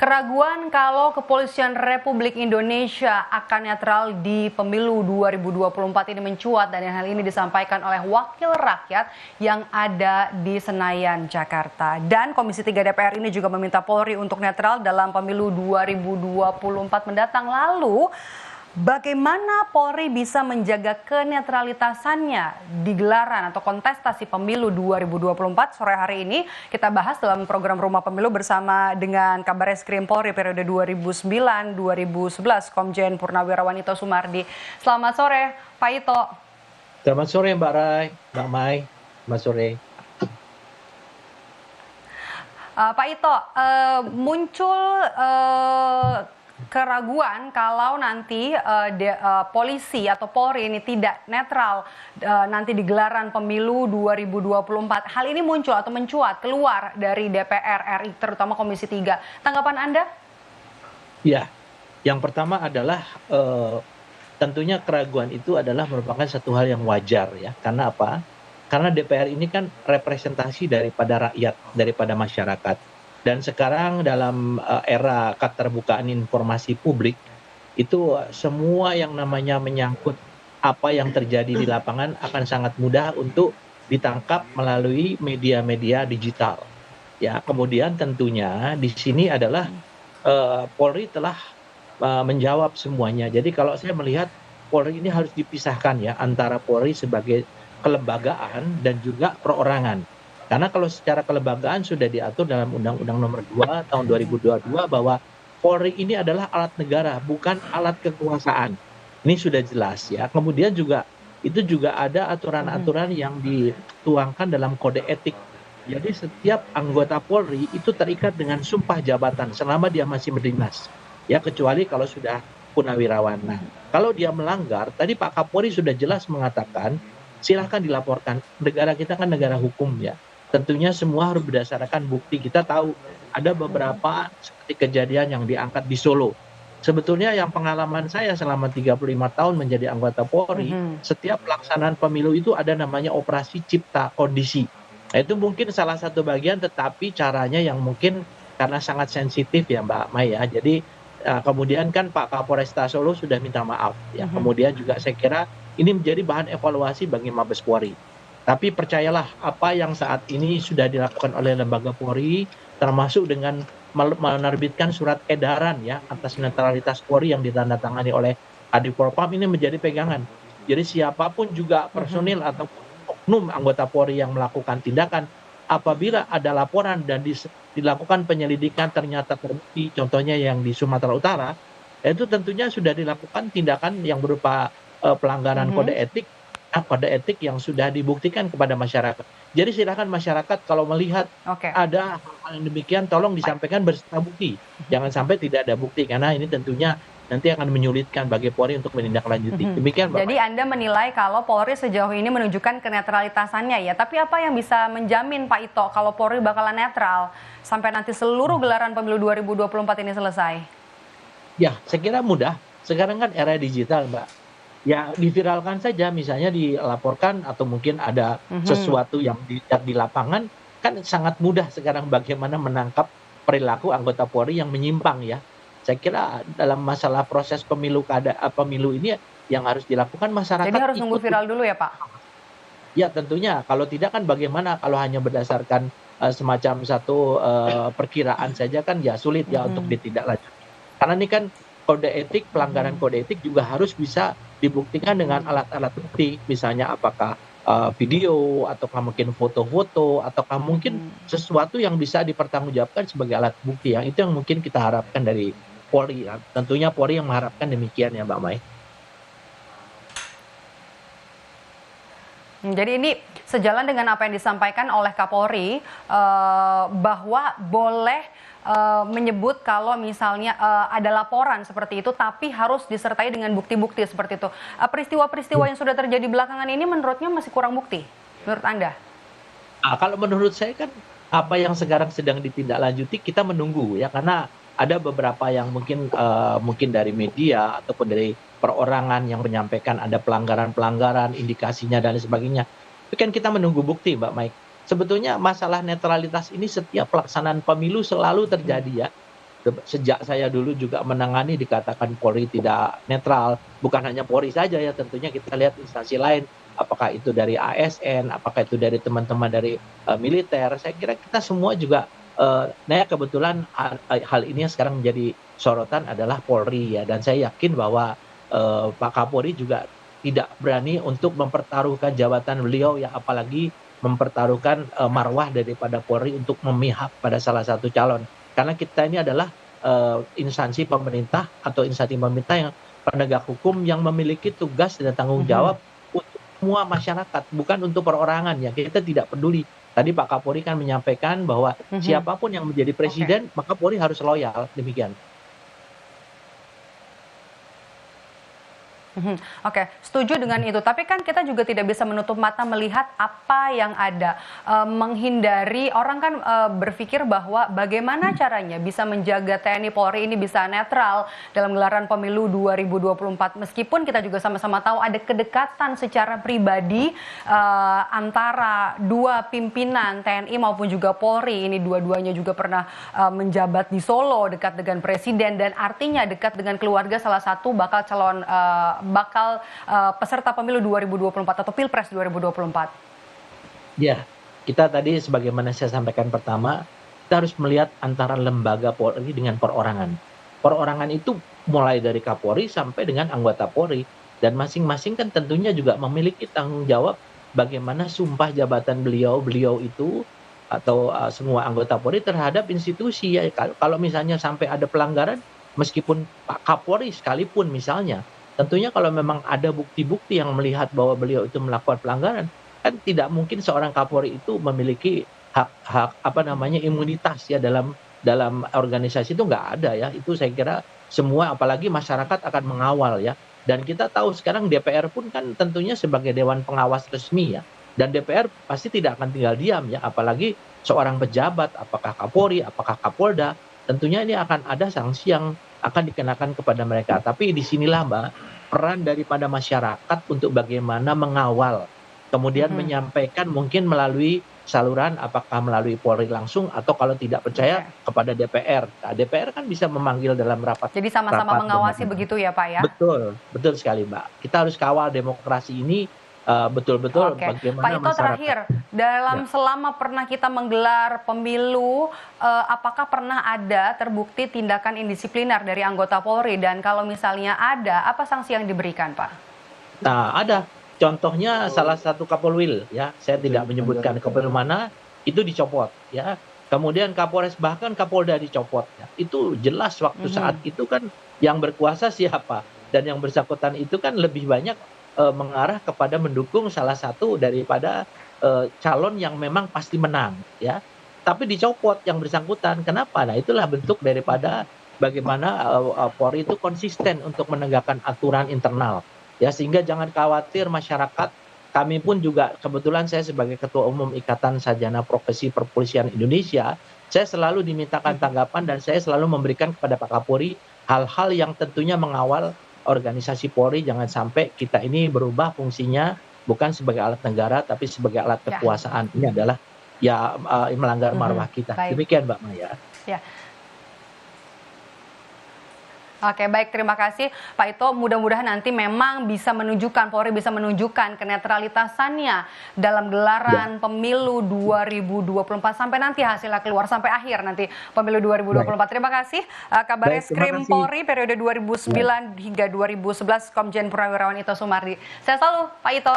Keraguan kalau Kepolisian Republik Indonesia akan netral di pemilu 2024 ini mencuat dan hal ini disampaikan oleh Wakil Rakyat yang ada di Senayan, Jakarta. Dan Komisi 3 DPR ini juga meminta Polri untuk netral dalam pemilu 2024 mendatang. Lalu, bagaimana Polri bisa menjaga kenetralitasannya di gelaran atau kontestasi pemilu 2024? Sore hari ini kita bahas dalam program Rumah Pemilu bersama dengan Kabareskrim Polri periode 2009-2011 Komjen Purnawirawan Ito Sumardi. Selamat sore Pak Ito. Selamat sore Mbak Rai, Mbak Mai. Selamat sore. Pak Ito, muncul keraguan kalau nanti polisi atau Polri ini tidak netral nanti di gelaran pemilu 2024. Hal ini muncul atau mencuat keluar dari DPR RI, terutama Komisi 3. Tanggapan Anda? Ya, yang pertama adalah tentunya keraguan itu adalah merupakan satu hal yang wajar ya. Karena apa? Karena DPR ini kan representasi daripada rakyat, daripada masyarakat. Dan sekarang dalam era keterbukaan informasi publik, itu semua yang namanya menyangkut apa yang terjadi di lapangan akan sangat mudah untuk ditangkap melalui media-media digital. Ya, kemudian tentunya di sini adalah Polri telah menjawab semuanya. Jadi kalau saya melihat Polri ini harus dipisahkan ya antara Polri sebagai kelembagaan dan juga perorangan. Karena kalau secara kelembagaan sudah diatur dalam Undang-Undang Nomor 2 Tahun 2022 bahwa Polri ini adalah alat negara, bukan alat kekuasaan. Ini sudah jelas ya. Kemudian juga itu juga ada aturan-aturan yang dituangkan dalam kode etik. Jadi setiap anggota Polri itu terikat dengan sumpah jabatan selama dia masih berdinas. Ya, kecuali kalau sudah purnawirawan. Nah, kalau dia melanggar, tadi Pak Kapolri sudah jelas mengatakan silahkan dilaporkan. Negara kita kan negara hukum ya. Tentunya semua harus berdasarkan bukti. Kita tahu ada beberapa seperti kejadian yang diangkat di Solo. Sebetulnya yang pengalaman saya selama 35 tahun menjadi anggota Polri, setiap pelaksanaan pemilu itu ada namanya operasi cipta kondisi. Nah, itu mungkin salah satu bagian, tetapi caranya yang mungkin karena sangat sensitif ya Mbak Maya. Jadi kemudian kan Pak Kapolresta Solo sudah minta maaf ya. Kemudian juga saya kira ini menjadi bahan evaluasi bagi Mabes Polri. Tapi percayalah apa yang saat ini sudah dilakukan oleh lembaga Polri, termasuk dengan menerbitkan surat edaran ya atas netralitas Polri yang ditandatangani oleh Kadifropam, ini menjadi pegangan. Jadi siapapun juga personil atau oknum anggota Polri yang melakukan tindakan, apabila ada laporan dan dilakukan penyelidikan ternyata terbukti, contohnya yang di Sumatera Utara, itu tentunya sudah dilakukan tindakan yang berupa pelanggaran kode etik yang sudah dibuktikan kepada masyarakat. Jadi silakan masyarakat kalau melihat ada hal yang demikian, tolong disampaikan berserta bukti. Jangan sampai tidak ada bukti, karena ini tentunya nanti akan menyulitkan bagi Polri untuk menindaklanjuti. Demikian, Bapak. Jadi Anda menilai kalau Polri sejauh ini menunjukkan kenetralitasannya ya. Tapi apa yang bisa menjamin Pak Ito kalau Polri bakalan netral sampai nanti seluruh gelaran pemilu 2024 ini selesai? Ya, saya kira mudah. Sekarang kan era digital, Mbak. Ya diviralkan saja, misalnya dilaporkan atau mungkin ada sesuatu yang dilihat di lapangan, kan sangat mudah sekarang bagaimana menangkap perilaku anggota Polri yang menyimpang ya. Saya kira dalam masalah proses pemilu ini yang harus dilakukan masyarakat. Jadi harus nunggu viral dulu ya Pak? Ya tentunya, kalau tidak kan bagaimana kalau hanya berdasarkan semacam satu perkiraan saja kan ya sulit ya untuk ditindaklanjuti. Karena ini kan kode etik, pelanggaran kode etik juga harus bisa dibuktikan dengan alat-alat bukti, misalnya apakah video, ataukah mungkin foto-foto, ataukah mungkin sesuatu yang bisa dipertanggungjawabkan sebagai alat bukti. Yang itu yang mungkin kita harapkan dari Polri. Ya. Tentunya Polri yang mengharapkan demikian ya Mbak Mai. Jadi ini sejalan dengan apa yang disampaikan oleh Kapolri bahwa boleh menyebut kalau misalnya ada laporan seperti itu, tapi harus disertai dengan bukti-bukti seperti itu. Peristiwa-peristiwa yang sudah terjadi belakangan ini menurutnya masih kurang bukti, menurut Anda? Kalau menurut saya kan apa yang sekarang sedang ditindaklanjuti kita menunggu ya, karena ada beberapa yang mungkin dari media ataupun dari perorangan yang menyampaikan ada pelanggaran-pelanggaran, indikasinya dan sebagainya. Tapi kan kita menunggu bukti, Mbak Mike. Sebetulnya masalah netralitas ini setiap pelaksanaan pemilu selalu terjadi ya. Sejak saya dulu juga menangani dikatakan Polri tidak netral, bukan hanya Polri saja ya, tentunya kita lihat instansi lain, apakah itu dari ASN, apakah itu dari teman-teman dari militer. Saya kira kita semua juga nah ya kebetulan hal ini yang sekarang menjadi sorotan adalah Polri ya, dan saya yakin bahwa Pak Kapolri juga tidak berani untuk mempertaruhkan jabatan beliau ya, apalagi mempertaruhkan marwah daripada Polri untuk memihak pada salah satu calon. Karena kita ini adalah instansi pemerintah atau instansi pemerintah yang penegak hukum yang memiliki tugas dan tanggung Mhm, jawab untuk semua masyarakat, bukan untuk perorangan ya. Kita tidak peduli. Tadi Pak Kapolri kan menyampaikan bahwa mhm. siapapun yang menjadi Oke. presiden, maka Polri harus loyal, demikian. Mhm, oke, setuju dengan itu. Tapi kan kita juga tidak bisa menutup mata melihat apa yang ada. Menghindari orang kan berpikir bahwa bagaimana caranya bisa menjaga TNI Polri ini bisa netral dalam gelaran pemilu 2024. Meskipun kita juga sama-sama tahu ada kedekatan secara pribadi antara dua pimpinan TNI maupun juga Polri. Ini dua-duanya juga pernah menjabat di Solo dekat dengan presiden dan artinya dekat dengan keluarga salah satu bakal calon peserta pemilu 2024 atau Pilpres 2024. Ya, kita tadi sebagaimana saya sampaikan pertama, kita harus melihat antara lembaga Polri dengan perorangan. Perorangan itu mulai dari Kapolri sampai dengan anggota Polri, dan masing-masing kan tentunya juga memiliki tanggung jawab bagaimana sumpah jabatan beliau itu atau semua anggota Polri terhadap institusi ya. Kalau misalnya sampai ada pelanggaran, meskipun Pak Kapolri sekalipun misalnya, tentunya kalau memang ada bukti-bukti yang melihat bahwa beliau itu melakukan pelanggaran, kan tidak mungkin seorang Kapolri itu memiliki hak apa namanya, imunitas ya dalam dalam organisasi itu nggak ada ya. Itu saya kira semua apalagi masyarakat akan mengawal ya. Dan kita tahu sekarang DPR pun kan tentunya sebagai dewan pengawas resmi ya. Dan DPR pasti tidak akan tinggal diam ya, apalagi seorang pejabat, apakah Kapolri, apakah Kapolda, tentunya ini akan ada sanksi yang akan dikenakan kepada mereka. Tapi disinilah Mbak, peran daripada masyarakat untuk bagaimana mengawal, kemudian Mhm, menyampaikan mungkin melalui saluran apakah melalui Polri langsung atau kalau tidak percaya oke. kepada DPR. Nah, DPR kan bisa memanggil dalam rapat Jadi sama-sama rapat mengawasi dengan begitu ya, Pak, ya? betul, betul sekali, Mbak. Kita harus kawal demokrasi ini, betul-betul Oke, Pak bagaimana Ito masyarakat terakhir, ya. dalam selama pernah kita menggelar pemilu, apakah pernah ada terbukti tindakan indisipliner dari anggota Polri? Dan kalau misalnya ada, apa sanksi yang diberikan, Pak? Nah, ada contohnya salah satu Kapolwil ya, saya tidak menyebutkan Kapolwil mana, itu dicopot ya. Kemudian Kapolres bahkan Kapolda dicopot ya. Itu jelas waktu saat Mhm, itu kan yang berkuasa siapa, dan yang bersangkutan itu kan lebih banyak mengarah kepada mendukung salah satu daripada calon yang memang pasti menang ya. Tapi dicopot yang bersangkutan. Kenapa? Nah, itulah bentuk daripada bagaimana Polri itu konsisten untuk menegakkan aturan internal. Ya, sehingga jangan khawatir masyarakat, kami pun juga kebetulan saya sebagai Ketua Umum Ikatan Sarjana Profesi Perpolisian Indonesia, saya selalu dimintakan mhm. tanggapan dan saya selalu memberikan kepada Pak Kapolri hal-hal yang tentunya mengawal organisasi Polri jangan sampai kita ini berubah fungsinya bukan sebagai alat negara tapi sebagai alat Ya, kekuasaan. Ini adalah ya melanggar mhm, marwah kita. baik, Demikian Mbak Maya. ya. Oke, baik, terima kasih Pak Ito. Mudah-mudahan nanti memang bisa menunjukkan, Polri bisa menunjukkan kenetralitasannya dalam Ya, gelaran pemilu 2024 sampai nanti hasilnya keluar, sampai akhir nanti pemilu baik. 2024. Terima kasih Kabar Baik, terima Reskrim kasih. Polri periode Ya. 2009 hingga 2011 Komjen Purnawirawan Ito Sumardi. Saya selalu Pak Ito.